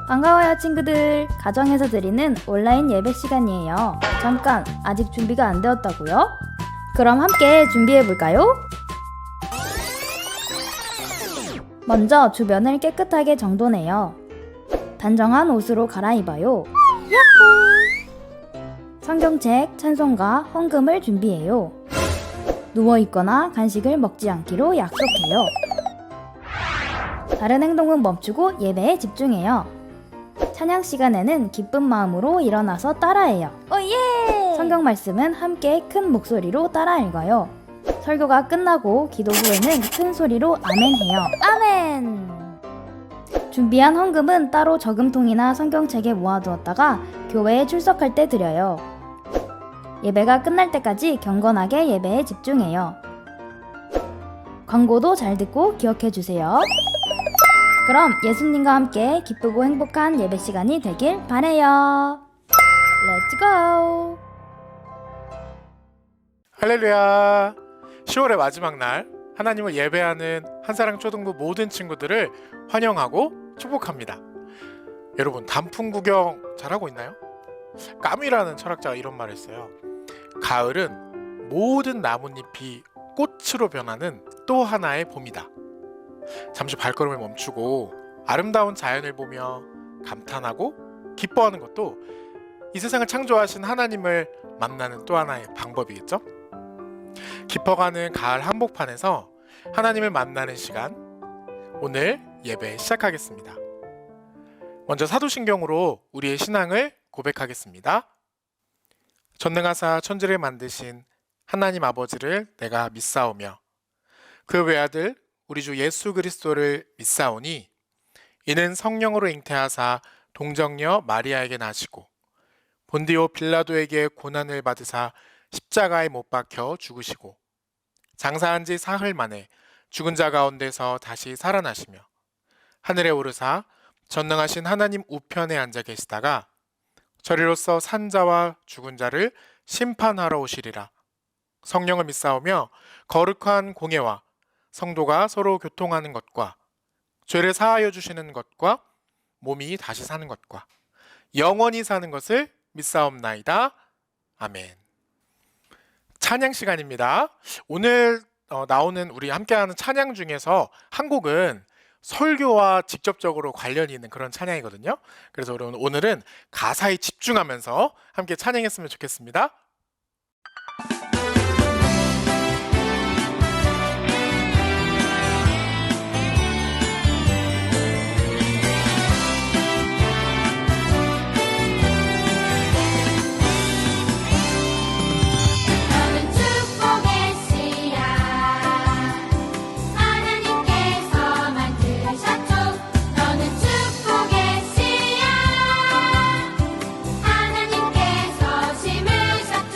반가워요 친구들. 가정에서 드리는 온라인 예배 시간이에요. 잠깐, 아직 준비가 안 되었다고요? 그럼 함께 준비해볼까요? 먼저 주변을 깨끗하게 정돈해요. 단정한 옷으로 갈아입어요. 야호! 성경책, 찬송가, 헌금을 준비해요. 누워있거나 간식을 먹지 않기로 약속해요. 다른 행동은 멈추고 예배에 집중해요. 찬양 시간에는 기쁜 마음으로 일어나서 따라해요. 오예! 성경 말씀은 함께 큰 목소리로 따라 읽어요. 설교가 끝나고 기도 후에는 큰 소리로 아멘해요. 아멘! 준비한 헌금은 따로 저금통이나 성경책에 모아두었다가 교회에 출석할 때 드려요. 예배가 끝날 때까지 경건하게 예배에 집중해요. 광고도 잘 듣고 기억해주세요. 그럼 예수님과 함께 기쁘고 행복한 예배 시간이 되길 바래요. Let's go! 할렐루야! 10월의 마지막 날 하나님을 예배하는 한사랑 초등부 모든 친구들을 환영하고 축복합니다. 여러분, 단풍 구경 잘하고 있나요? 까미라는 철학자가 이런 말을 했어요. 가을은 모든 나뭇잎이 꽃으로 변하는 또 하나의 봄이다. 잠시 발걸음을 멈추고 아름다운 자연을 보며 감탄하고 기뻐하는 것도 이 세상을 창조하신 하나님을 만나는 또 하나의 방법이겠죠? 깊어가는 가을 한복판에서 하나님을 만나는 시간, 오늘 예배 시작하겠습니다. 먼저 사도신경으로 우리의 신앙을 고백하겠습니다. 전능하사 천지를 만드신 하나님 아버지를 내가 믿사오며 그 외아들 우리 주 예수 그리스도를 믿사오니 이는 성령으로 잉태하사 동정녀 마리아에게 나시고 본디오 빌라도에게 고난을 받으사 십자가에 못 박혀 죽으시고 장사한 지 사흘 만에 죽은 자 가운데서 다시 살아나시며 하늘에 오르사 전능하신 하나님 우편에 앉아 계시다가 저리로서 산 자와 죽은 자를 심판하러 오시리라. 성령을 믿사오며 거룩한 공예와 성도가 서로 교통하는 것과 죄를 사하여 주시는 것과 몸이 다시 사는 것과 영원히 사는 것을 믿사옵나이다. 아멘. 찬양 시간입니다. 오늘 나오는 우리 함께하는 찬양 중에서 한 곡은 설교와 직접적으로 관련이 있는 그런 찬양이거든요. 그래서 오늘은 가사에 집중하면서 함께 찬양했으면 좋겠습니다. 하나님께서 심으셨죠.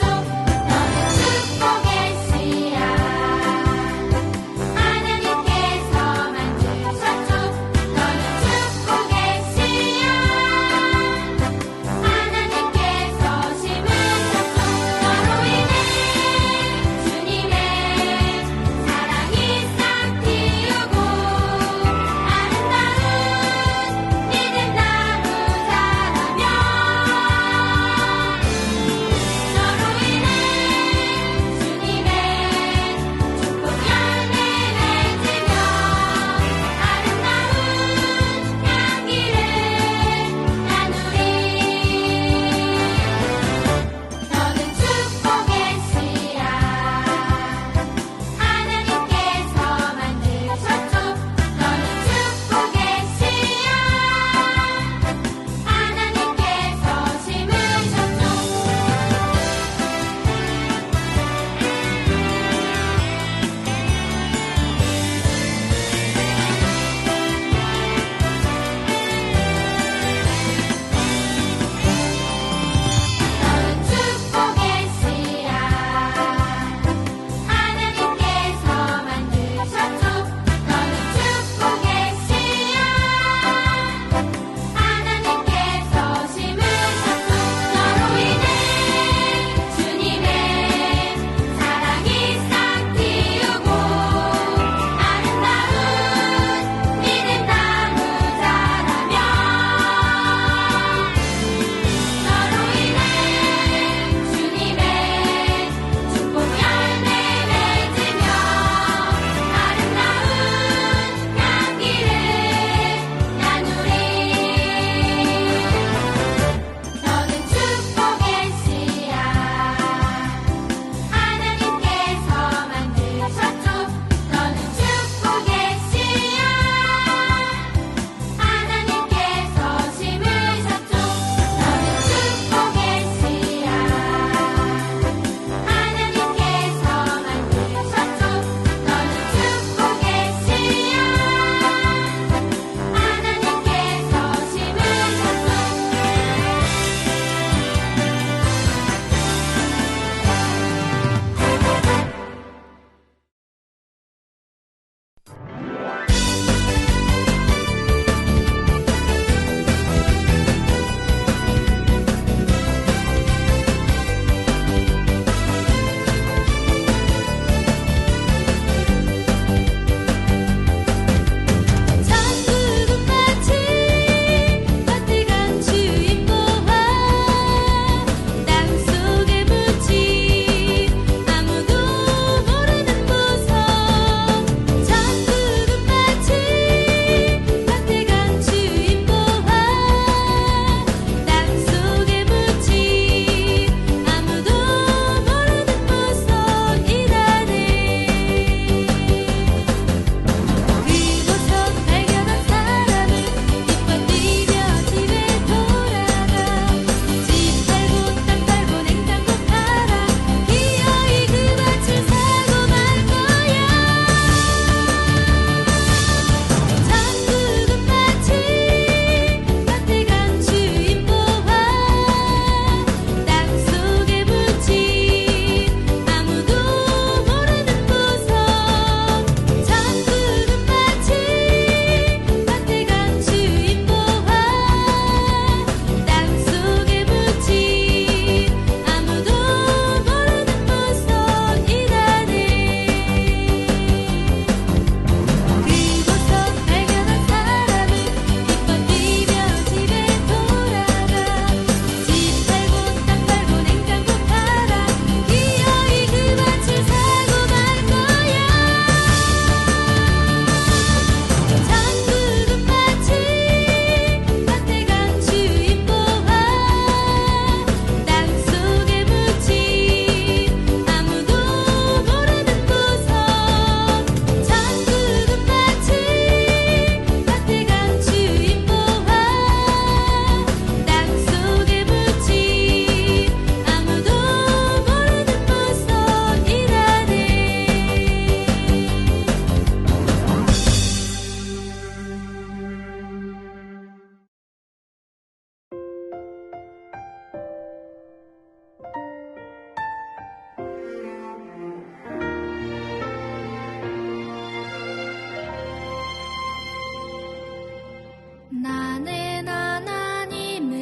나는 하나님을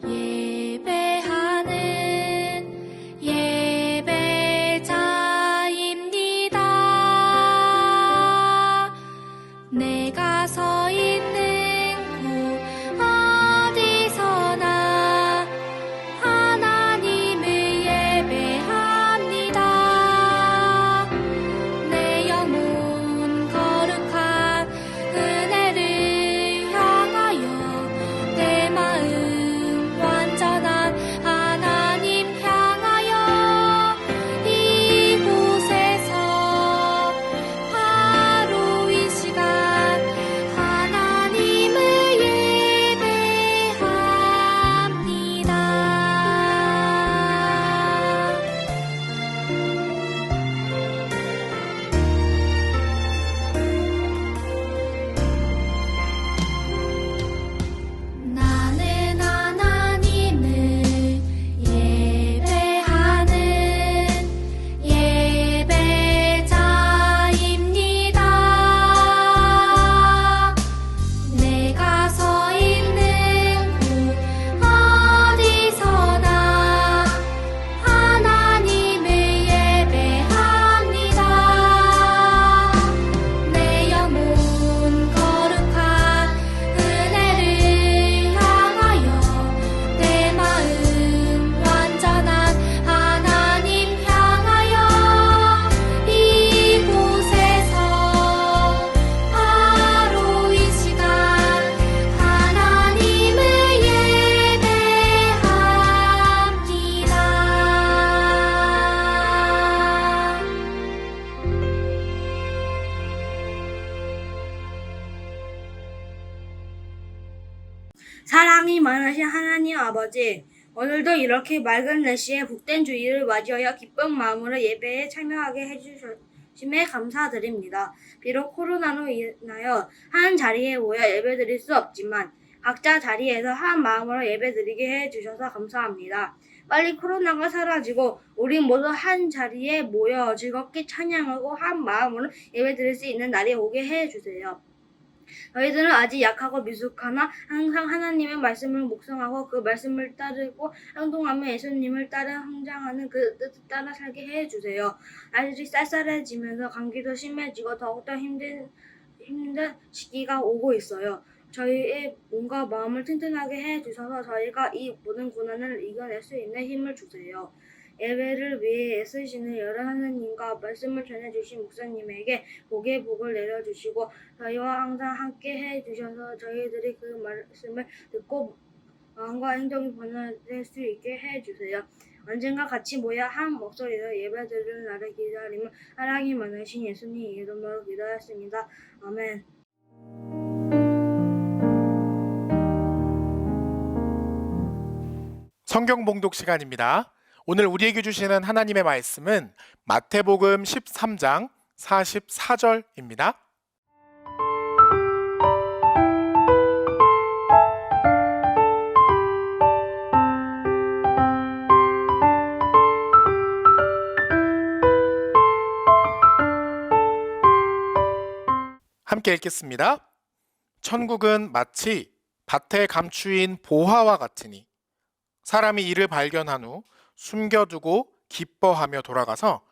예배하는 예배자입니다. 내가 서 있는 곳 어디서나 하나님을 예배합니다. 내 영혼 거룩한 은혜를 향하여 내 마음 완전한 하나님 향하여 이곳에서 바로 이 시간 하나님을 예배합니다. 나는 하나님을 예배하는 예배자입니다. 내가 서 있는 곳 어디서나 하나님을 예배합니다. 내 영혼 거룩한 은혜를 향하여 내 마음 완전한 하나님 향하여 이곳에서 바로 이 시간 하나님을 예배합니다. 사랑이 많으신 하나님 아버지, 오늘도 이렇게 맑은 날씨에 복된 주일을 맞이하여 기쁜 마음으로 예배에 참여하게 해주심에 감사드립니다. 비록 코로나로 인하여 한 자리에 모여 예배드릴 수 없지만 각자 자리에서 한 마음으로 예배드리게 해주셔서 감사합니다. 빨리 코로나가 사라지고 우리 모두 한 자리에 모여 즐겁게 찬양하고 한 마음으로 예배드릴 수 있는 날이 오게 해주세요. 저희들은 아직 약하고 미숙하나 항상 하나님의 말씀을 묵상하고 그 말씀을 따르고 행동하며 예수님을 따라 성장하는 그 뜻을 따라 살게 해주세요. 날씨 쌀쌀해지면서 감기도 심해지고 더욱더 힘든 시기가 오고 있어요. 저희의 몸과 마음을 튼튼하게 해주셔서 저희가 이 모든 고난을 이겨낼 수 있는 힘을 주세요. 예배를 위해 애쓰시는 여러 하나님과 말씀을 전해주신 목사님에게 복의 복을 내려주시고 저희와 항상 함께 해주셔서 저희들이 그 말씀을 듣고 마음과 행동이 변화될 수 있게 해주세요. 언젠가 같이 모여 한 목소리로 예배드리는 날을 기다리며 사랑이 많으신 예수님 이름으로 기도했습니다. 아멘. 성경 봉독 시간입니다. 오늘 우리에게 주시는 하나님의 말씀은 마태복음 13장 44절입니다. 함께 읽겠습니다. 천국은 마치 밭에 감추인 보화와 같으니 사람이 이를 발견한 후 숨겨두고 기뻐하며 돌아가서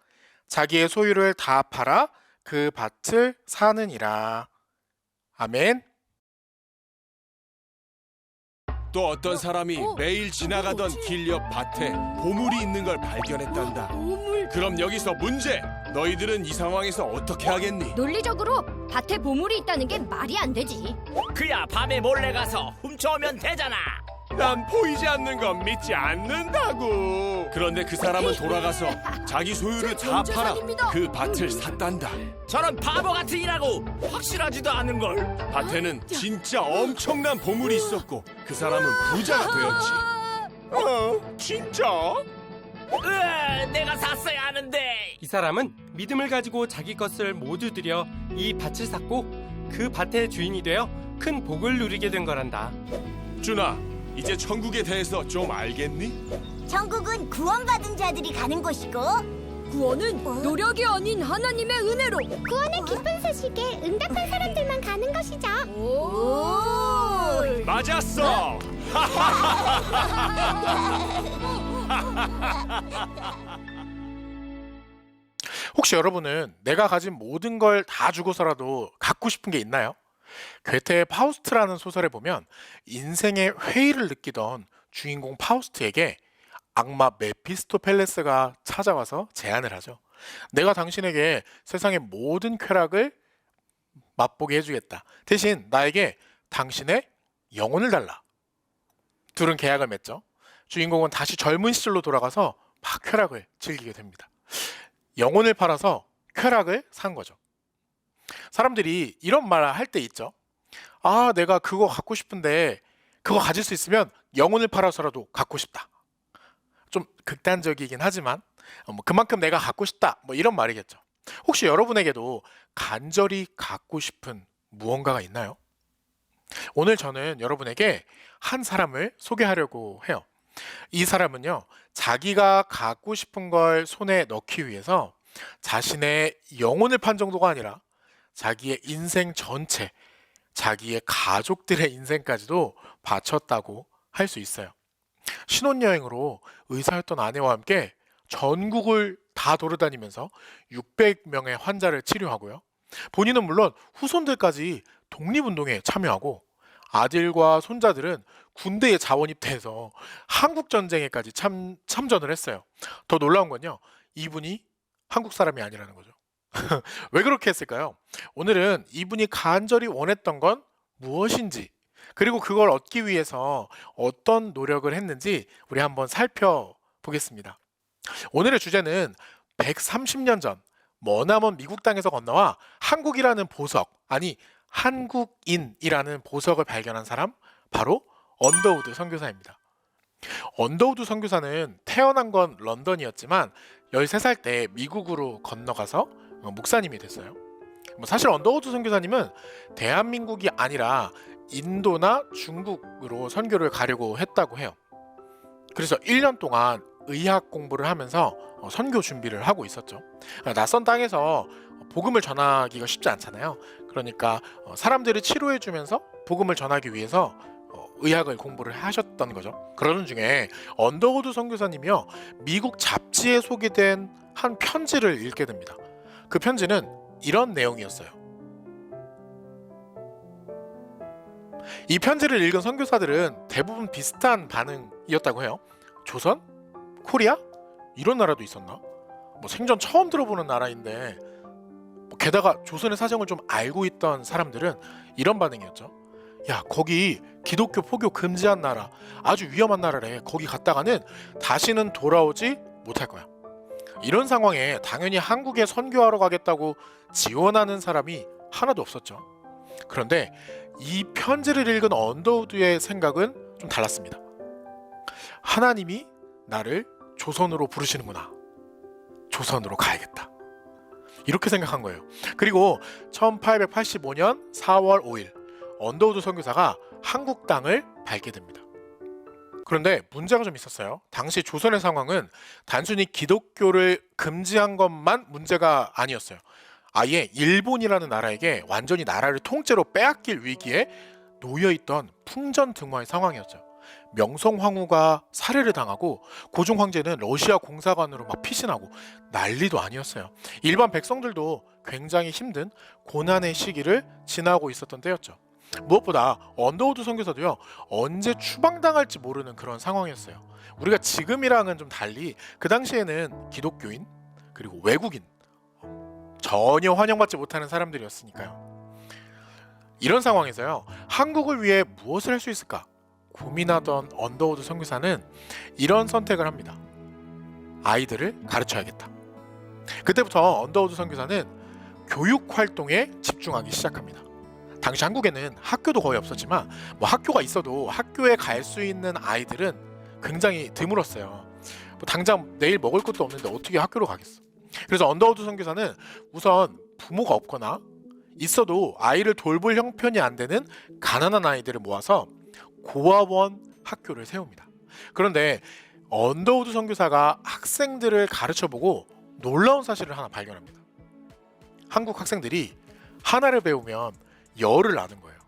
자기의 소유를 다 팔아 그 밭을 사느니라. 아멘. 또 어떤 사람이 매일 지나가던 길 옆 밭에 보물이 있는 걸 발견했단다. 그럼 여기서 문제! 너희들은 이 상황에서 어떻게 하겠니? 논리적으로 밭에 보물이 있다는 게 말이 안 되지. 그야 밤에 몰래 가서 훔쳐오면 되잖아. 난 보이지 않는 건 믿지 않는다고. 그런데 그 사람은 돌아가서 자기 소유를 다 팔아 그 밭을 샀단다. 저런 바보 같은 일하고 확실하지도 않은 걸. 밭에는 진짜 엄청난 보물이 있었고 그 사람은 부자가 되었지. 진짜? 내가 샀어야 하는데. 이 사람은 믿음을 가지고 자기 것을 모두 들여 이 밭을 샀고 그 밭의 주인이 되어 큰 복을 누리게 된 거란다. 준아, 이제 천국에 대해서 좀 알겠니? 천국은 구원받은 자들이 가는 곳이고 구원은 노력이 아닌 하나님의 은혜로 구원의 기쁜 소식에 응답한 사람들만 가는 것이죠. 오! 맞았어. 혹시 여러분은 내가 가진 모든 걸 다 주고서라도 갖고 싶은 게 있나요? 괴테의 파우스트라는 소설에 보면 인생의 회의를 느끼던 주인공 파우스트에게 악마 메피스토펠레스가 찾아와서 제안을 하죠. 내가 당신에게 세상의 모든 쾌락을 맛보게 해주겠다. 대신 나에게 당신의 영혼을 달라. 둘은 계약을 맺죠. 주인공은 다시 젊은 시절로 돌아가서 막 쾌락을 즐기게 됩니다. 영혼을 팔아서 쾌락을 산 거죠. 사람들이 이런 말 할 때 있죠. 아, 내가 그거 갖고 싶은데 그거 가질 수 있으면 영혼을 팔아서라도 갖고 싶다. 좀 극단적이긴 하지만 그만큼 내가 갖고 싶다. 뭐 이런 말이겠죠. 혹시 여러분에게도 간절히 갖고 싶은 무언가가 있나요? 오늘 저는 여러분에게 한 사람을 소개하려고 해요. 이 사람은요, 자기가 갖고 싶은 걸 손에 넣기 위해서 자신의 영혼을 판 정도가 아니라 자기의 인생 전체, 자기의 가족들의 인생까지도 바쳤다고 할 수 있어요. 신혼여행으로 의사였던 아내와 함께 전국을 다 돌아다니면서 600명의 환자를 치료하고요. 본인은 물론 후손들까지 독립운동에 참여하고 아들과 손자들은 군대에 자원입대해서 한국전쟁에까지 참전을 했어요. 더 놀라운 건요, 이분이 한국 사람이 아니라는 거죠. 왜 그렇게 했을까요? 오늘은 이분이 간절히 원했던 건 무엇인지, 그리고 그걸 얻기 위해서 어떤 노력을 했는지 우리 한번 살펴보겠습니다. 오늘의 주제는 130년 전 머나먼 미국 땅에서 건너와 한국이라는 보석, 아니 한국인이라는 보석을 발견한 사람, 바로 언더우드 선교사입니다. 언더우드 선교사는 태어난 건 런던이었지만 13살 때 미국으로 건너가서 목사님이 됐어요. 사실 언더우드 선교사님은 대한민국이 아니라 인도나 중국으로 선교를 가려고 했다고 해요. 그래서 1년 동안 의학 공부를 하면서 선교 준비를 하고 있었죠. 낯선 땅에서 복음을 전하기가 쉽지 않잖아요. 그러니까 사람들을 치료해주면서 복음을 전하기 위해서 의학을 공부를 하셨던 거죠. 그러는 중에 언더우드 선교사님이요, 미국 잡지에 소개된 한 편지를 읽게 됩니다. 그 편지는 이런 내용이었어요. 이 편지를 읽은 선교사들은 대부분 비슷한 반응이었다고 해요. 조선? 코리아? 이런 나라도 있었나? 생전 처음 들어보는 나라인데, 게다가 조선의 사정을 좀 알고 있던 사람들은 이런 반응이었죠. 야, 거기 기독교 포교 금지한 나라, 아주 위험한 나라래. 거기 갔다가는 다시는 돌아오지 못할 거야. 이런 상황에 당연히 한국에 선교하러 가겠다고 지원하는 사람이 하나도 없었죠. 그런데 이 편지를 읽은 언더우드의 생각은 좀 달랐습니다. 하나님이 나를 조선으로 부르시는구나. 조선으로 가야겠다. 이렇게 생각한 거예요. 그리고 1885년 4월 5일 언더우드 선교사가 한국 땅을 밟게 됩니다. 그런데 문제가 좀 있었어요. 당시 조선의 상황은 단순히 기독교를 금지한 것만 문제가 아니었어요. 아예 일본이라는 나라에게 완전히 나라를 통째로 빼앗길 위기에 놓여있던 풍전등화의 상황이었죠. 명성황후가 살해를 당하고 고종 황제는 러시아 공사관으로 막 피신하고 난리도 아니었어요. 일반 백성들도 굉장히 힘든 고난의 시기를 지나고 있었던 때였죠. 무엇보다 언더우드 선교사도요, 언제 추방당할지 모르는 그런 상황이었어요. 우리가 지금이랑은 좀 달리 그 당시에는 기독교인 그리고 외국인 전혀 환영받지 못하는 사람들이었으니까요. 이런 상황에서요, 한국을 위해 무엇을 할 수 있을까 고민하던 언더우드 선교사는 이런 선택을 합니다. 아이들을 가르쳐야겠다. 그때부터 언더우드 선교사는 교육 활동에 집중하기 시작합니다. 당시 한국에는 학교도 거의 없었지만 학교가 있어도 학교에 갈 수 있는 아이들은 굉장히 드물었어요. 당장 내일 먹을 것도 없는데 어떻게 학교로 가겠어. 그래서 언더우드 선교사는 우선 부모가 없거나 있어도 아이를 돌볼 형편이 안 되는 가난한 아이들을 모아서 고아원 학교를 세웁니다. 그런데 언더우드 선교사가 학생들을 가르쳐보고 놀라운 사실을 하나 발견합니다. 한국 학생들이 하나를 배우면 열을 아는 거예요.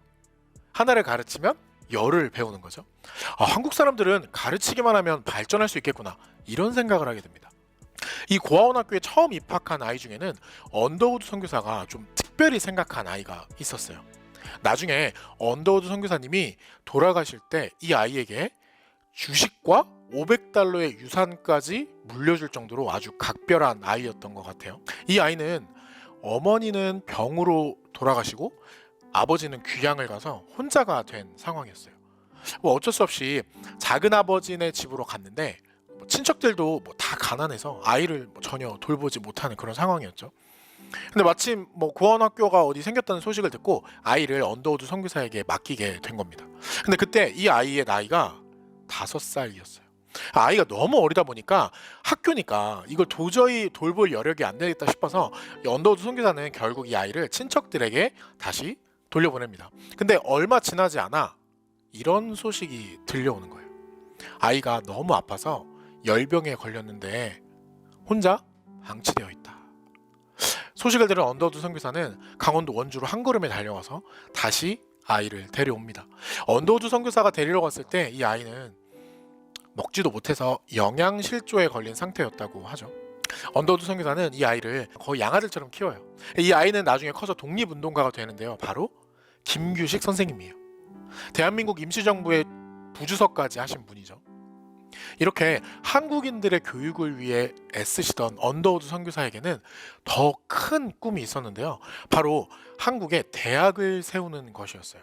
하나를 가르치면 열을 배우는 거죠. 한국 사람들은 가르치기만 하면 발전할 수 있겠구나, 이런 생각을 하게 됩니다. 이 고아원 학교에 처음 입학한 아이 중에는 언더우드 선교사가 좀 특별히 생각한 아이가 있었어요. 나중에 언더우드 선교사님이 돌아가실 때 이 아이에게 주식과 $500의 유산까지 물려줄 정도로 아주 각별한 아이였던 것 같아요. 이 아이는 어머니는 병으로 돌아가시고 아버지는 귀향을 가서 혼자가 된 상황이었어요. 어쩔 수 없이 작은 아버지네 집으로 갔는데 친척들도 다 가난해서 아이를 전혀 돌보지 못하는 그런 상황이었죠. 근데 마침 고아원학교가 어디 생겼다는 소식을 듣고 아이를 언더우드 선교사에게 맡기게 된 겁니다. 근데 그때 이 아이의 나이가 5살이었어요. 아이가 너무 어리다 보니까 학교니까 이걸 도저히 돌볼 여력이 안 되겠다 싶어서 언더우드 선교사는 결국 이 아이를 친척들에게 다시 돌려보냅니다. 근데 얼마 지나지 않아 이런 소식이 들려오는 거예요. 아이가 너무 아파서 열병에 걸렸는데 혼자 방치되어 있다. 소식을 들은 언더우드 선교사는 강원도 원주로 한 걸음에 달려와서 다시 아이를 데려옵니다. 언더우드 선교사가 데리러 갔을 때 이 아이는 먹지도 못해서 영양실조에 걸린 상태였다고 하죠. 언더우드 선교사는 이 아이를 거의 양아들처럼 키워요. 이 아이는 나중에 커서 독립운동가가 되는데요. 바로 김규식 선생님이에요. 대한민국 임시정부의 부주석까지 하신 분이죠. 이렇게 한국인들의 교육을 위해 애쓰시던 언더우드 선교사에게는 더 큰 꿈이 있었는데요. 바로 한국에 대학을 세우는 것이었어요.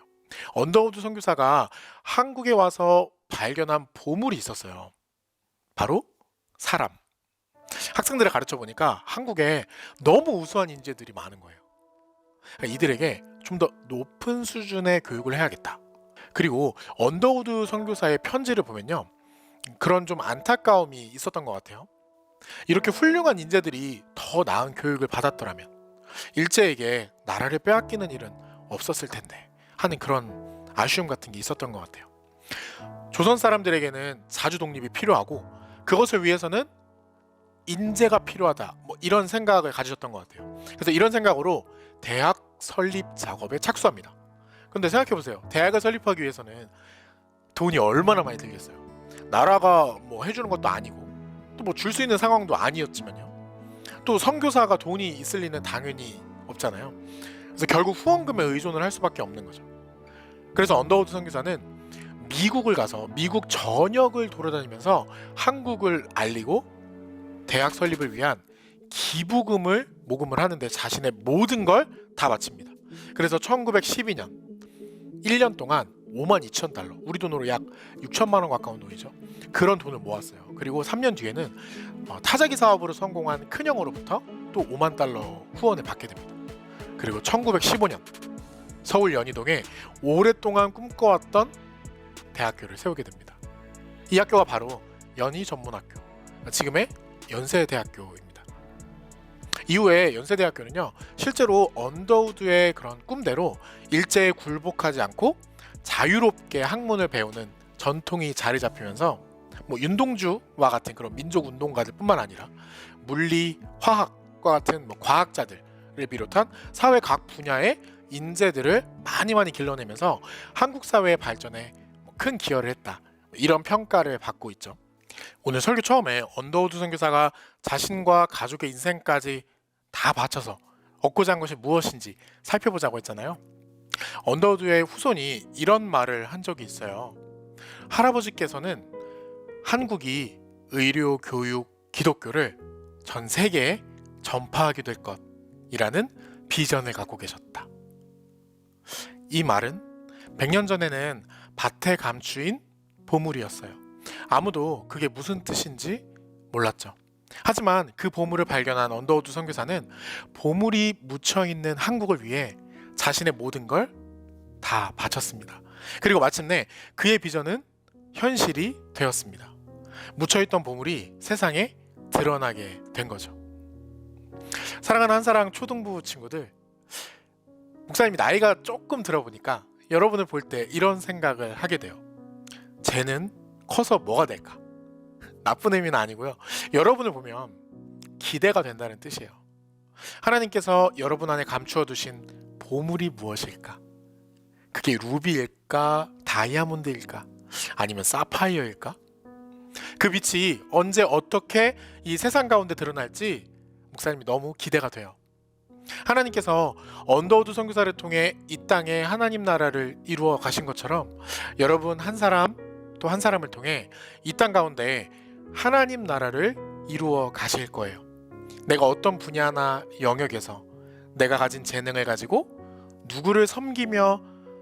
언더우드 선교사가 한국에 와서 발견한 보물이 있었어요. 바로 사람. 학생들을 가르쳐 보니까 한국에 너무 우수한 인재들이 많은 거예요. 이들에게 좀 더 높은 수준의 교육을 해야겠다. 그리고 언더우드 선교사의 편지를 보면요, 그런 좀 안타까움이 있었던 것 같아요. 이렇게 훌륭한 인재들이 더 나은 교육을 받았더라면 일제에게 나라를 빼앗기는 일은 없었을 텐데 하는 그런 아쉬움 같은 게 있었던 것 같아요. 조선 사람들에게는 자주 독립이 필요하고 그것을 위해서는 인재가 필요하다, 이런 생각을 가지셨던 것 같아요. 그래서 이런 생각으로 대학 설립 작업에 착수합니다. 근데 생각해보세요. 대학을 설립하기 위해서는 돈이 얼마나 많이 들겠어요. 나라가 해주는 것도 아니고 또 줄 수 있는 상황도 아니었지만요. 또 선교사가 돈이 있을 리는 당연히 없잖아요. 그래서 결국 후원금에 의존을 할 수밖에 없는 거죠. 그래서 언더우드 선교사는 미국을 가서 미국 전역을 돌아다니면서 한국을 알리고 대학 설립을 위한 기부금을 모금을 하는데 자신의 모든 걸 다 바칩니다. 그래서 1912년 1년 동안 52,000달러, 우리 돈으로 약 6천만 원 가까운 돈이죠. 그런 돈을 모았어요. 그리고 3년 뒤에는 타자기 사업으로 성공한 큰형으로부터 또 5만 달러 후원을 받게 됩니다. 그리고 1915년 서울 연희동에 오랫동안 꿈꿔왔던 대학교를 세우게 됩니다. 이 학교가 바로 연희전문학교, 지금의 연세대학교입니다. 이후에 연세대학교는요, 실제로 언더우드의 그런 꿈대로 일제에 굴복하지 않고 자유롭게 학문을 배우는 전통이 자리 잡히면서 윤동주와 같은 그런 민족 운동가들 뿐만 아니라 물리, 화학과 같은 과학자들을 비롯한 사회 각 분야의 인재들을 많이 길러내면서 한국 사회의 발전에 큰 기여를 했다, 이런 평가를 받고 있죠. 오늘 설교 처음에 언더우드 선교사가 자신과 가족의 인생까지 다 바쳐서 얻고자 한 것이 무엇인지 살펴보자고 했잖아요. 언더우드의 후손이 이런 말을 한 적이 있어요. 할아버지께서는 한국이 의료, 교육, 기독교를 전 세계에 전파하게 될 것이라는 비전을 갖고 계셨다. 이 말은 100년 전에는 밭에 감추인 보물이었어요. 아무도 그게 무슨 뜻인지 몰랐죠. 하지만 그 보물을 발견한 언더우드 선교사는 보물이 묻혀있는 한국을 위해 자신의 모든 걸 다 바쳤습니다. 그리고 마침내 그의 비전은 현실이 되었습니다. 묻혀있던 보물이 세상에 드러나게 된 거죠. 사랑하는 한사랑 초등부 친구들, 목사님이 나이가 조금 들어보니까 여러분을 볼 때 이런 생각을 하게 돼요. 쟤는 커서 뭐가 될까? 나쁜 의미는 아니고요. 여러분을 보면 기대가 된다는 뜻이에요. 하나님께서 여러분 안에 감추어 두신 보물이 무엇일까? 그게 루비일까? 다이아몬드일까? 아니면 사파이어일까? 그 빛이 언제 어떻게 이 세상 가운데 드러날지 목사님이 너무 기대가 돼요. 하나님께서 언더우드 선교사를 통해 이 땅에 하나님 나라를 이루어 가신 것처럼 여러분 한 사람 또 한 사람을 통해 이 땅 가운데 하나님 나라를 이루어 가실 거예요. 내가 어떤 분야나 영역에서 내가 가진 재능을 가지고 누구를 섬기며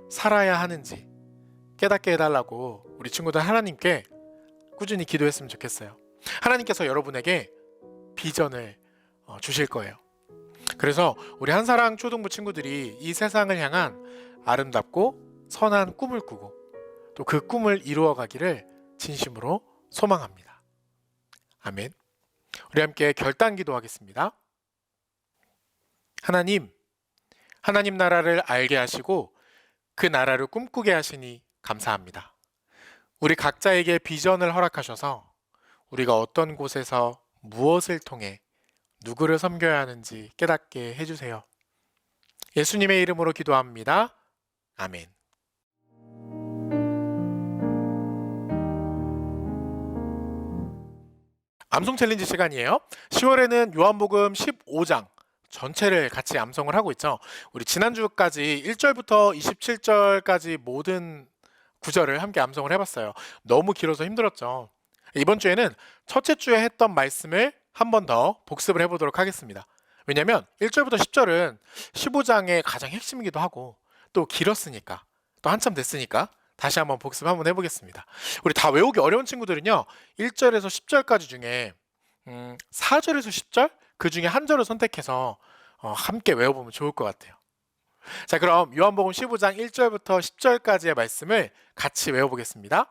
살아야 하는지 깨닫게 해달라고 우리 친구들 하나님께 꾸준히 기도했으면 좋겠어요. 하나님께서 여러분에게 비전을 주실 거예요. 그래서 우리 한사랑 초등부 친구들이 이 세상을 향한 아름답고 선한 꿈을 꾸고 또 그 꿈을 이루어 가기를 진심으로 소망합니다. 아멘. 우리 함께 결단 기도하겠습니다. 하나님 나라를 알게 하시고 그 나라를 꿈꾸게 하시니 감사합니다. 우리 각자에게 비전을 허락하셔서 우리가 어떤 곳에서 무엇을 통해 누구를 섬겨야 하는지 깨닫게 해주세요. 예수님의 이름으로 기도합니다. 아멘. 암송 챌린지 시간이에요. 10월에는 요한복음 15장 전체를 같이 암송을 하고 있죠. 우리 지난주까지 1절부터 27절까지 모든 구절을 함께 암송을 해봤어요. 너무 길어서 힘들었죠. 이번 주에는 첫째 주에 했던 말씀을 한 번 더 복습을 해보도록 하겠습니다. 왜냐면 1절부터 10절은 15장의 가장 핵심이기도 하고 또 길었으니까 또 한참 됐으니까 다시 한번 복습 한번 해보겠습니다. 우리 다 외우기 어려운 친구들은요 1절에서 10절까지 중에 4절에서 10절 그 중에 한 절을 선택해서 함께 외워보면 좋을 것 같아요. 자, 그럼 요한복음 15장 1절부터 10절까지의 말씀을 같이 외워보겠습니다.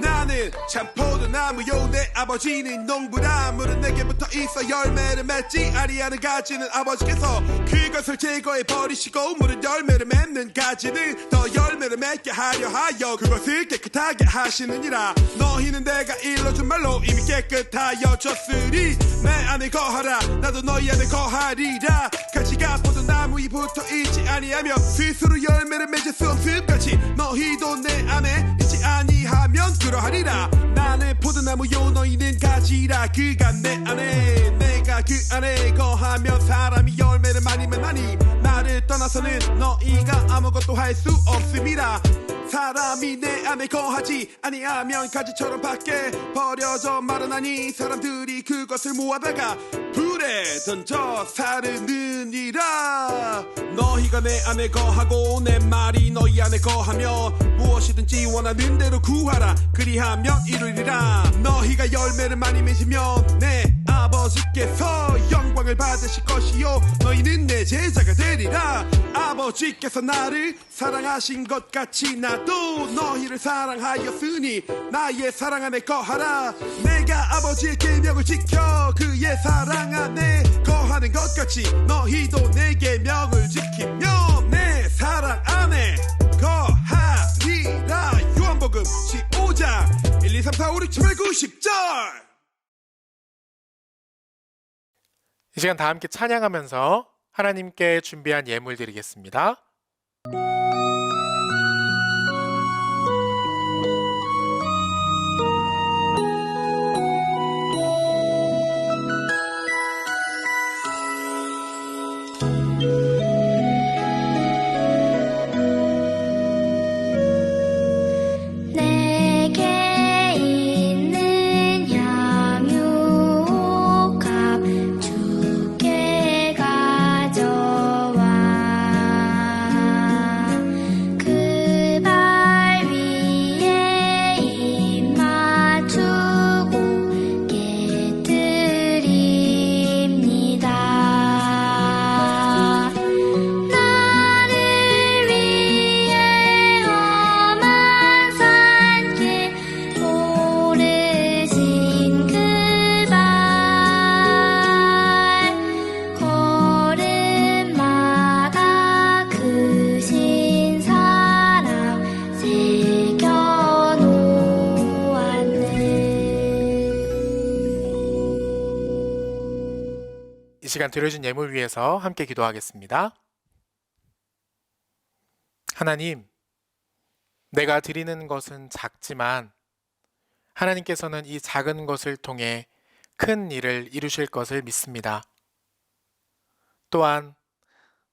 나는 참 포도나무요 내 아버지는 농부나무로 내게부터 있어 열매를 맺지 아니하는 가지는 아버지께서 그것을 제거해 버리시고 무릇 열매를 맺는 가지는 더 열매를 맺게 하려 하여 그것을 깨끗하게 하시느니라. 너희는 내가 일러준 말로 이미 깨끗하여졌으니 내 안에 거하라 나도 너희 안에 거하리라. 가지가 포도나무에 붙어 있지 아니하며 스스로 열매를 맺을 수 없음같이 너희도 내 안에 있지 아니하면 그러하리라. 나는 포도나무요 너희는 가지라. 그가 내 안에 내가 그 안에 거하며 사람이 열매를 많이 맺나니 나를 떠나서는 너희가 아무것도 할 수 없음이라. 사람이 내 안에 거하지 아니하면 가지처럼 밖에 버려져 마르나니 사람들이 그것을 모아다가 불에 던져 사르느니라. 너희가 내 안에 거하고 내 말이 너희 안에 거하며 무엇이든지 원하는 대로 구하라 그리하면 이루리라. 너희가 열매를 많이 맺으면 내 아버지께서 영광을 받으실 것이요 너희는 내 제자가 되리라. 아버지께서 나를 사랑하신 것 같이 나도 너희를 사랑하였으니 나의 사랑 안에 거하라. 내가 아버지의 계명을 지켜 그의 사랑 안에 거하는 것 같이 너희도 내 계명을 지키며 내 사랑 안에 거하리라. 요한복음 15장 1, 2, 3, 4, 5, 6, 7, 8, 9, 10절. 이 시간 다 함께 찬양하면서 하나님께 준비한 예물 드리겠습니다. 내게 있는 향유옥합 주께 가져와 이 시간 드려진 예물 위해서 함께 기도하겠습니다. 하나님, 내가 드리는 것은 작지만 하나님께서는 이 작은 것을 통해 큰 일을 이루실 것을 믿습니다. 또한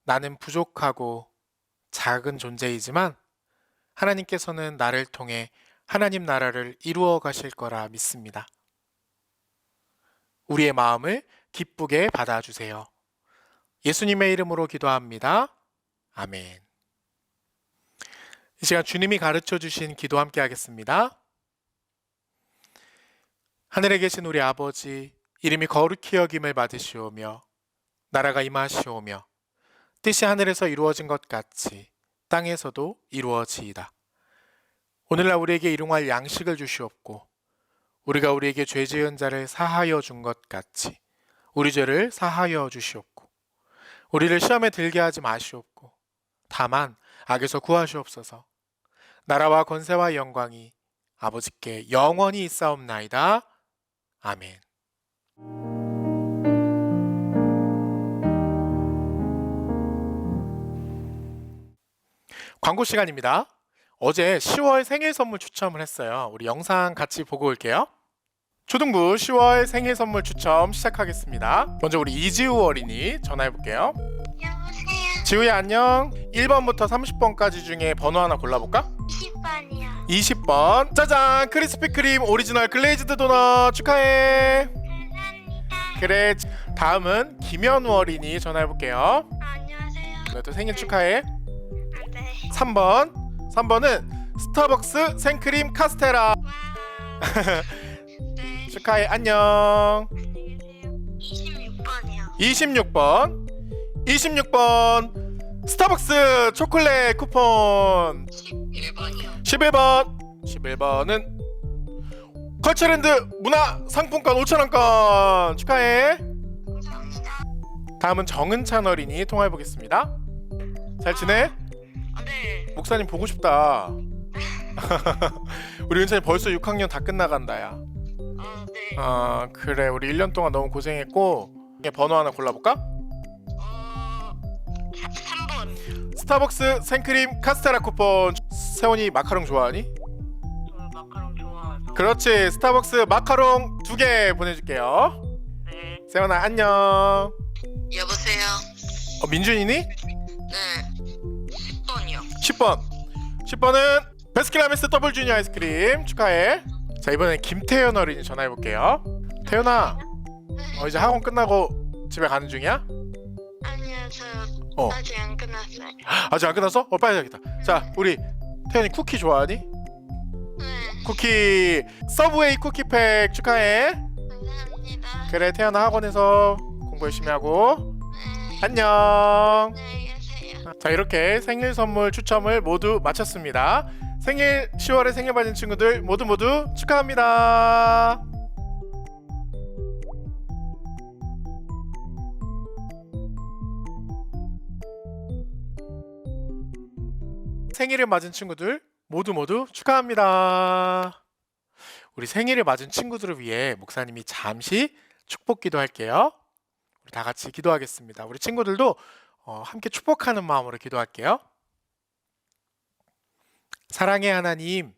나는 부족하고 작은 존재이지만 하나님께서는 나를 통해 하나님 나라를 이루어 가실 거라 믿습니다. 우리의 마음을 기쁘게 받아주세요. 예수님의 이름으로 기도합니다. 아멘. 이 시간 주님이 가르쳐 주신 기도 함께 하겠습니다. 하늘에 계신 우리 아버지, 이름이 거룩히 여김을 받으시오며 나라가 임하시오며 뜻이 하늘에서 이루어진 것 같이 땅에서도 이루어지이다. 오늘날 우리에게 일용할 양식을 주시옵고 우리가 우리에게 죄 지은 자를 사하여 준 것 같이 우리 죄를 사하여 주시옵고 우리를 시험에 들게 하지 마시옵고 다만 악에서 구하시옵소서. 나라와 권세와 영광이 아버지께 영원히 있사옵나이다. 아멘. 광고 시간입니다. 어제 10월 생일 선물 추첨을 했어요. 우리 영상 같이 보고 올게요. 초등부 10월 생일 선물 추첨 시작하겠습니다. 먼저 우리 이지우 어린이 전화해 볼게요. 여보세요. 지우야 안녕. 1번부터 30번까지 중에 번호 하나 골라볼까? 20번이요. 20번. 짜잔, 크리스피 크림 오리지널 글레이즈드 도넛 축하해. 감사합니다. 그래, 다음은 김현우 어린이 전화해 볼게요. 안녕하세요. 너도 생일 축하해. 네. 3번은 스타벅스 생크림 카스테라. 네. 축하해. 안녕. 안녕히 계세요. 26번이요. 26번 스타벅스 초콜릿 쿠폰. 11번이요. 11번은 컬처랜드 문화 상품권 5,000원권 축하해. 감사합니다. 다음은 정은찬 어린이 통화해 보겠습니다. 잘 지내? 네. 목사님 보고 싶다. 우리 은찬이 벌써 6학년 다 끝나간다 야. 네. 그래, 우리 1년 동안 너무 고생했고 번호 하나 골라볼까? 3번. 스타벅스 생크림 카스테라 쿠폰. 세원이 마카롱 좋아하니? 저 마카롱 좋아해서. 그렇지, 스타벅스 마카롱 2개 보내줄게요. 네. 세원아 안녕. 여보세요. 민준이니? 네. 10번이요. 10번은 베스킨라빈스 더블 주니어 아이스크림 축하해. 자, 이번엔 김태현 어린이 전화해볼게요. 태현아, 이제 학원 끝나고 집에 가는 중이야? 아니요, 저 아직 안 끝났어요. 아직 안 끝났어? 빨리 가야겠다. 자, 우리 태현이 쿠키 좋아하니? 네. 쿠키 서브웨이 쿠키팩 축하해. 감사합니다. 그래, 태현아 학원에서 공부 열심히 하고 네. 안녕. 안녕히 계세요. 자, 이렇게 생일 선물 추첨을 모두 마쳤습니다. 10월에 생일 받은 친구들 모두 축하합니다. 생일을 맞은 친구들 모두 축하합니다. 우리 생일을 맞은 친구들을 위해 목사님이 잠시 축복 기도할게요. 우리 다 같이 기도하겠습니다. 우리 친구들도 함께 축복하는 마음으로 기도할게요. 사랑의 하나님,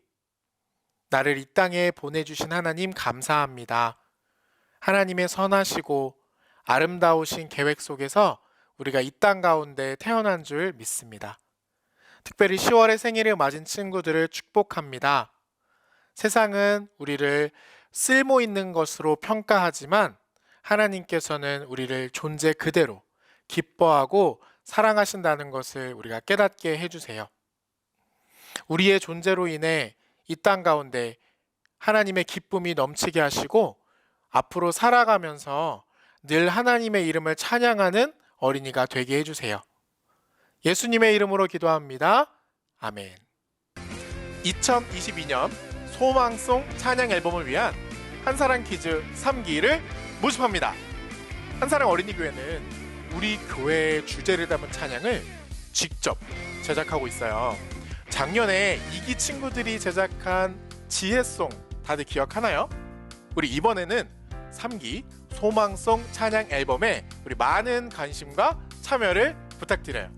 나를 이 땅에 보내주신 하나님 감사합니다. 하나님의 선하시고 아름다우신 계획 속에서 우리가 이 땅 가운데 태어난 줄 믿습니다. 특별히 10월에 생일을 맞은 친구들을 축복합니다. 세상은 우리를 쓸모 있는 것으로 평가하지만 하나님께서는 우리를 존재 그대로 기뻐하고 사랑하신다는 것을 우리가 깨닫게 해주세요. 우리의 존재로 인해 이 땅 가운데 하나님의 기쁨이 넘치게 하시고 앞으로 살아가면서 늘 하나님의 이름을 찬양하는 어린이가 되게 해주세요. 예수님의 이름으로 기도합니다. 아멘. 2022년 소망송 찬양 앨범을 위한 한사랑 퀴즈 3기를 모집합니다. 한사랑 어린이교회는 우리 교회의 주제를 담은 찬양을 직접 제작하고 있어요. 작년에 2기 친구들이 제작한 지혜송 다들 기억하나요? 우리 이번에는 3기 소망송 찬양 앨범에 우리 많은 관심과 참여를 부탁드려요.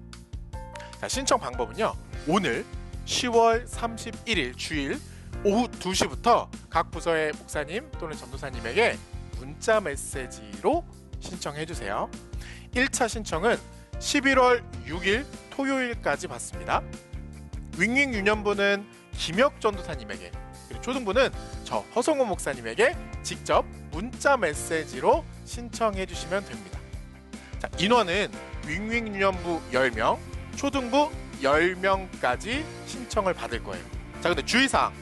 자, 신청 방법은요. 오늘 10월 31일 주일 오후 2시부터 각 부서의 목사님 또는 전도사님에게 문자 메시지로 신청해 주세요. 1차 신청은 11월 6일 토요일까지 받습니다. 윙윙 유년부는 김혁 전도사님에게, 그리고 초등부는 저 허성호 목사님에게 직접 문자 메시지로 신청해 주시면 됩니다. 자, 인원은 윙윙 유년부 10명, 초등부 10명까지 신청을 받을 거예요. 자, 근데 주의사항,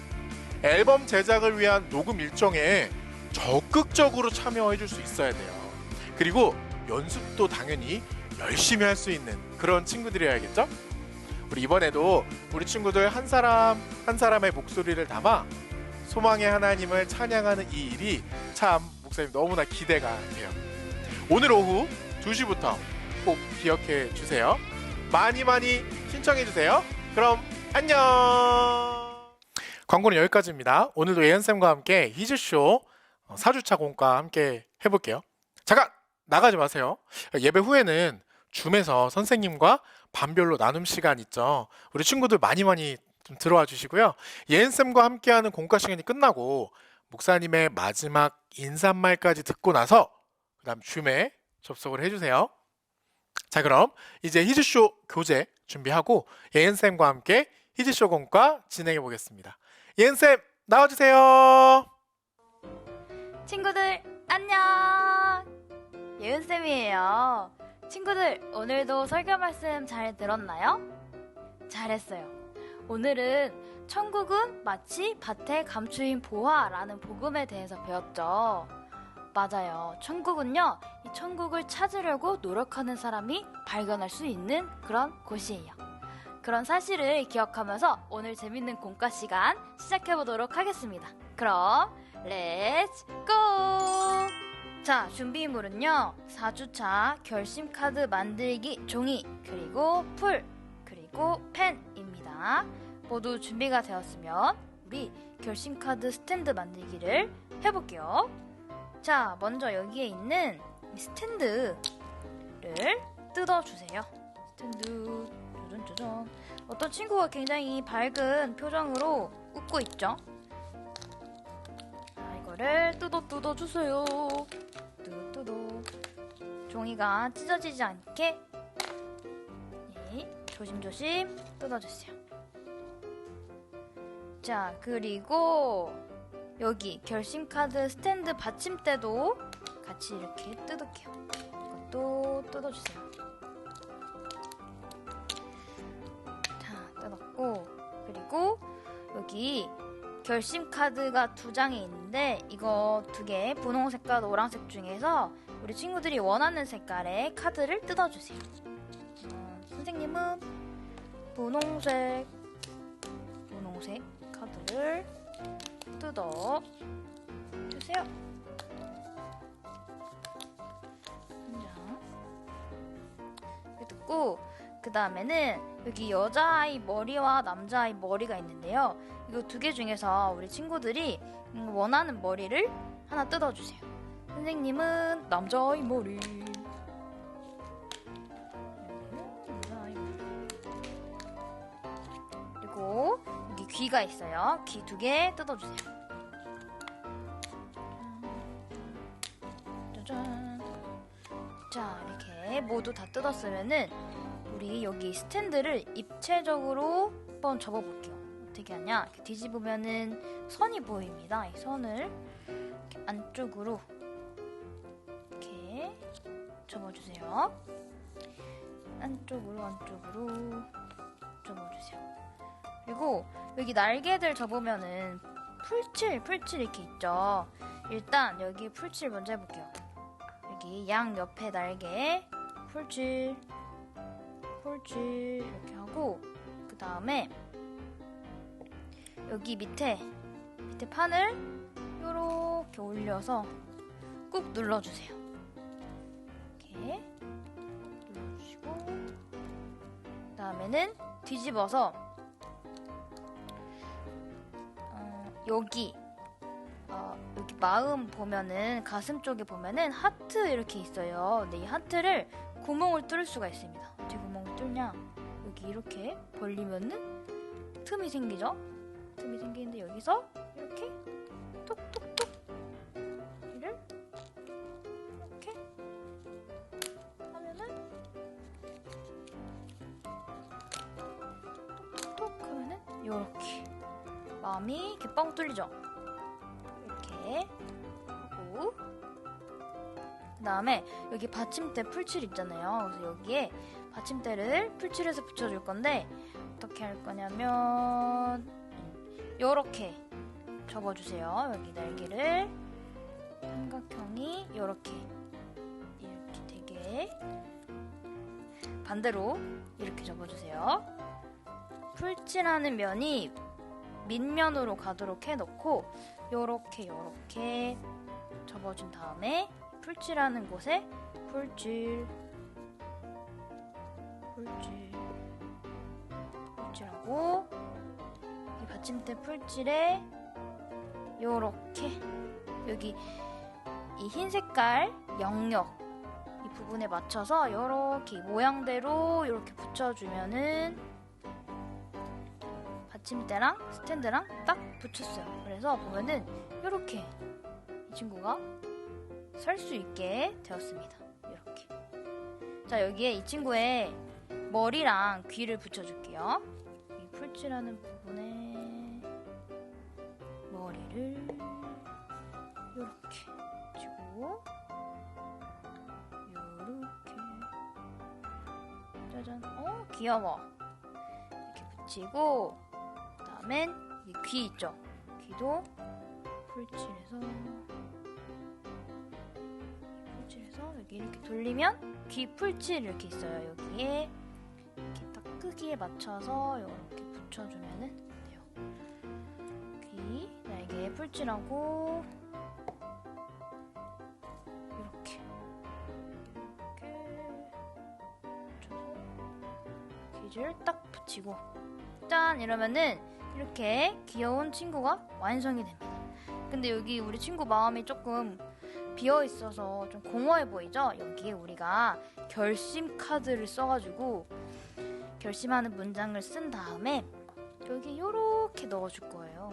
앨범 제작을 위한 녹음 일정에 적극적으로 참여해 줄 수 있어야 돼요. 그리고 연습도 당연히 열심히 할 수 있는 그런 친구들이어야겠죠? 우리 이번에도 우리 친구들 한 사람 한 사람의 목소리를 담아 소망의 하나님을 찬양하는 이 일이 참 목사님 너무나 기대가 돼요. 오늘 오후 2시부터 꼭 기억해 주세요. 많이 신청해 주세요. 그럼 안녕. 광고는 여기까지입니다. 오늘도 예은쌤과 함께 히즈쇼 4주차 공과 함께 해볼게요. 잠깐 나가지 마세요. 예배 후에는 줌에서 선생님과 반별로 나눔 시간 있죠. 우리 친구들 많이 좀 들어와 주시고요. 예은쌤과 함께하는 공과 시간이 끝나고 목사님의 마지막 인사말까지 듣고 나서 그 다음 줌에 접속을 해주세요. 자, 그럼 이제 히즈쇼 교재 준비하고 예은쌤과 함께 히즈쇼 공과 진행해 보겠습니다. 예은쌤 나와주세요. 친구들 안녕. 예은쌤이에요. 친구들 오늘도 설교 말씀 잘 들었나요? 잘했어요. 오늘은 천국은 마치 밭의 감추인 보화라는 복음에 대해서 배웠죠. 맞아요. 천국은요, 이 천국을 찾으려고 노력하는 사람이 발견할 수 있는 그런 곳이에요. 그런 사실을 기억하면서 오늘 재밌는 공과 시간 시작해보도록 하겠습니다. 그럼 렛츠 고! 자, 준비물은요 4주차 결심카드 만들기 종이, 그리고 풀, 그리고 펜입니다. 모두 준비가 되었으면 우리 결심카드 스탠드 만들기를 해볼게요. 자, 먼저 여기에 있는 이 스탠드를 뜯어주세요. 스탠드 짜잔. 어떤 친구가 굉장히 밝은 표정으로 웃고 있죠? 자, 이거를 뜯어주세요. 뜯어. 종이가 찢어지지 않게 조심조심 뜯어주세요. 자, 그리고 여기 결심카드 스탠드 받침대도 같이 이렇게 뜯을게요. 이것도 뜯어주세요. 자, 뜯었고, 그리고 여기 결심카드가 2장이 있는데 이거 2개, 분홍색과 노란색 중에서 우리 친구들이 원하는 색깔의 카드를 뜯어주세요. 선생님은 분홍색 카드를 뜯어 주세요. 한 장. 이렇게 뜯고, 그 다음에는 여기 여자아이 머리와 남자아이 머리가 있는데요. 이거 2개 중에서 우리 친구들이 원하는 머리를 하나 뜯어주세요. 선생님은 남자아이 머리. 그리고 여기 귀가 있어요. 귀 2개 뜯어주세요. 짜잔. 자, 이렇게 모두 다 뜯었으면은 우리 여기 스탠드를 입체적으로 한번 접어볼게요. 어떻게 하냐? 이렇게 뒤집으면은 선이 보입니다. 이 선을 이렇게 안쪽으로 이렇게 접어주세요. 안쪽으로 접어주세요. 그리고 여기 날개들 접으면은 풀칠 이렇게 있죠. 일단 여기 풀칠 먼저 해볼게요. 여기 양 옆에 날개 풀칠 이렇게 하고, 그 다음에 여기 밑에 판을 요렇게 올려서 꾹 눌러주세요. 이렇게 눌러주시고, 그 다음에는 뒤집어서 여기 여기 마음 보면은 가슴 쪽에 보면은 하트 이렇게 있어요. 근데 이 하트를 구멍을 뚫을 수가 있습니다. 어떻게 구멍을 뚫냐? 여기 이렇게 벌리면은 틈이 생기죠? 틈이 생기는데 여기서 이렇게 톡톡톡 이를 이렇게 하면은 톡톡 하면은 요렇게 마음이 이렇게 뻥 뚫리죠? 이렇게 하고 그 다음에 여기 받침대 풀칠 있잖아요. 그래서 여기에 받침대를 풀칠해서 붙여줄 건데 어떻게 할 거냐면 요렇게 접어주세요. 여기 날개를 삼각형이 요렇게 되게 반대로 이렇게 접어주세요. 풀칠하는 면이 밑면으로 가도록 해놓고 요렇게 접어준 다음에 풀칠하는 곳에 풀칠하고 이 받침대 풀칠에 요렇게 여기 이 흰 색깔 영역 이 부분에 맞춰서 요렇게 모양대로 요렇게 붙여주면은 받침대랑 스탠드랑 딱 붙였어요. 그래서 보면은 요렇게 이 친구가 설 수 있게 되었습니다. 이렇게. 자, 여기에 이 친구의 머리랑 귀를 붙여줄게요. 이 풀칠하는 부분에 머리를 요렇게 붙이고 요렇게 짜잔. 귀여워. 이렇게 붙이고 그 다음엔 이 귀 있죠? 귀도 풀칠해서 여기 이렇게 돌리면 귀 풀칠 이렇게 있어요. 여기에 이렇게 딱 크기에 맞춰서 이렇게 붙여주면 돼요. 귀 날개에 풀칠하고 이렇게 붙여서 귀를 딱 붙이고 짠! 이러면은 이렇게 귀여운 친구가 완성이 됩니다. 근데 여기 우리 친구 마음이 조금 비어있어서 좀 공허해 보이죠? 여기에 우리가 결심 카드를 써가지고 결심하는 문장을 쓴 다음에 여기 요렇게 넣어줄 거예요.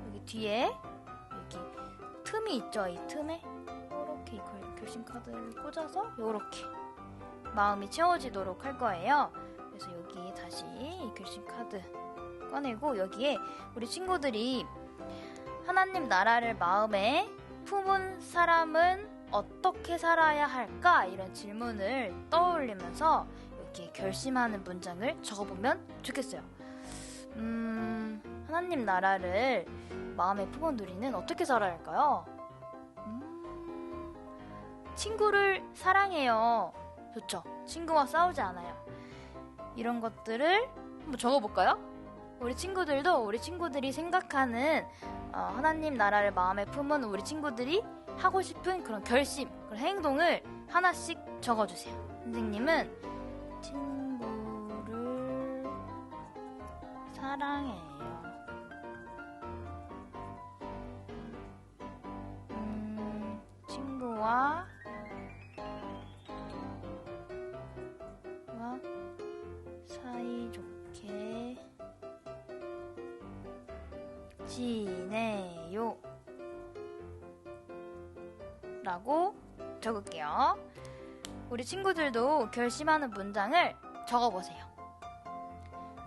여기 뒤에 여기 틈이 있죠? 이 틈에 요렇게 결심 카드를 꽂아서 요렇게 마음이 채워지도록 할 거예요. 그래서 여기 다시 이 결심 카드 꺼내고 여기에 우리 친구들이 하나님 나라를 마음에 품은 사람은 어떻게 살아야 할까? 이런 질문을 떠올리면서 이렇게 결심하는 문장을 적어보면 좋겠어요. 하나님 나라를 마음에 품은 우리는 어떻게 살아야 할까요? 친구를 사랑해요. 좋죠? 친구와 싸우지 않아요. 이런 것들을 한번 적어볼까요? 우리 친구들도 우리 친구들이 생각하는 하나님 나라를 마음에 품은 우리 친구들이 하고 싶은 그런 결심, 그런 행동을 하나씩 적어주세요. 선생님은 친구를 사랑해요. 친구와 사이좋게 지내요 라고 적을게요. 우리 친구들도 결심하는 문장을 적어보세요.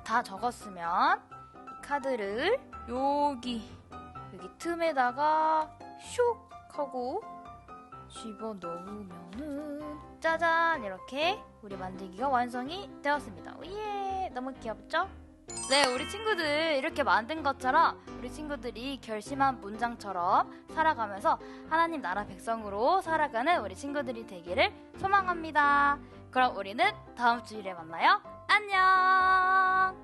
다 적었으면 이 카드를 여기 틈에다가 슉 하고 집어넣으면은 짜잔! 이렇게 우리 만들기가 완성이 되었습니다. 예! 너무 귀엽죠? 네, 우리 친구들 이렇게 만든 것처럼 우리 친구들이 결심한 문장처럼 살아가면서 하나님 나라 백성으로 살아가는 우리 친구들이 되기를 소망합니다. 그럼 우리는 다음 주일에 만나요. 안녕!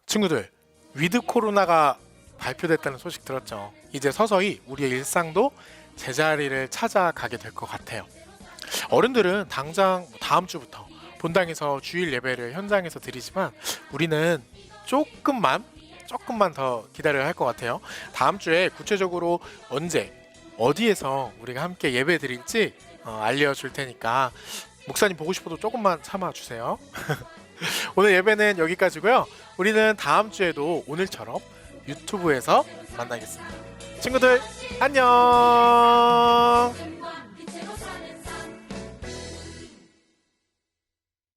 친구들, 위드 코로나가 발표됐다는 소식 들었죠? 이제 서서히 우리의 일상도 제자리를 찾아가게 될 것 같아요. 어른들은 당장 다음 주부터 본당에서 주일 예배를 현장에서 드리지만 우리는 조금만 조금만 더 기다려야 할 것 같아요. 다음 주에 구체적으로 언제 어디에서 우리가 함께 예배 드릴지 알려줄 테니까 목사님 보고 싶어도 조금만 참아주세요. 오늘 예배는 여기까지고요. 우리는 다음 주에도 오늘처럼 유튜브에서 만나겠습니다. 친구들 안녕.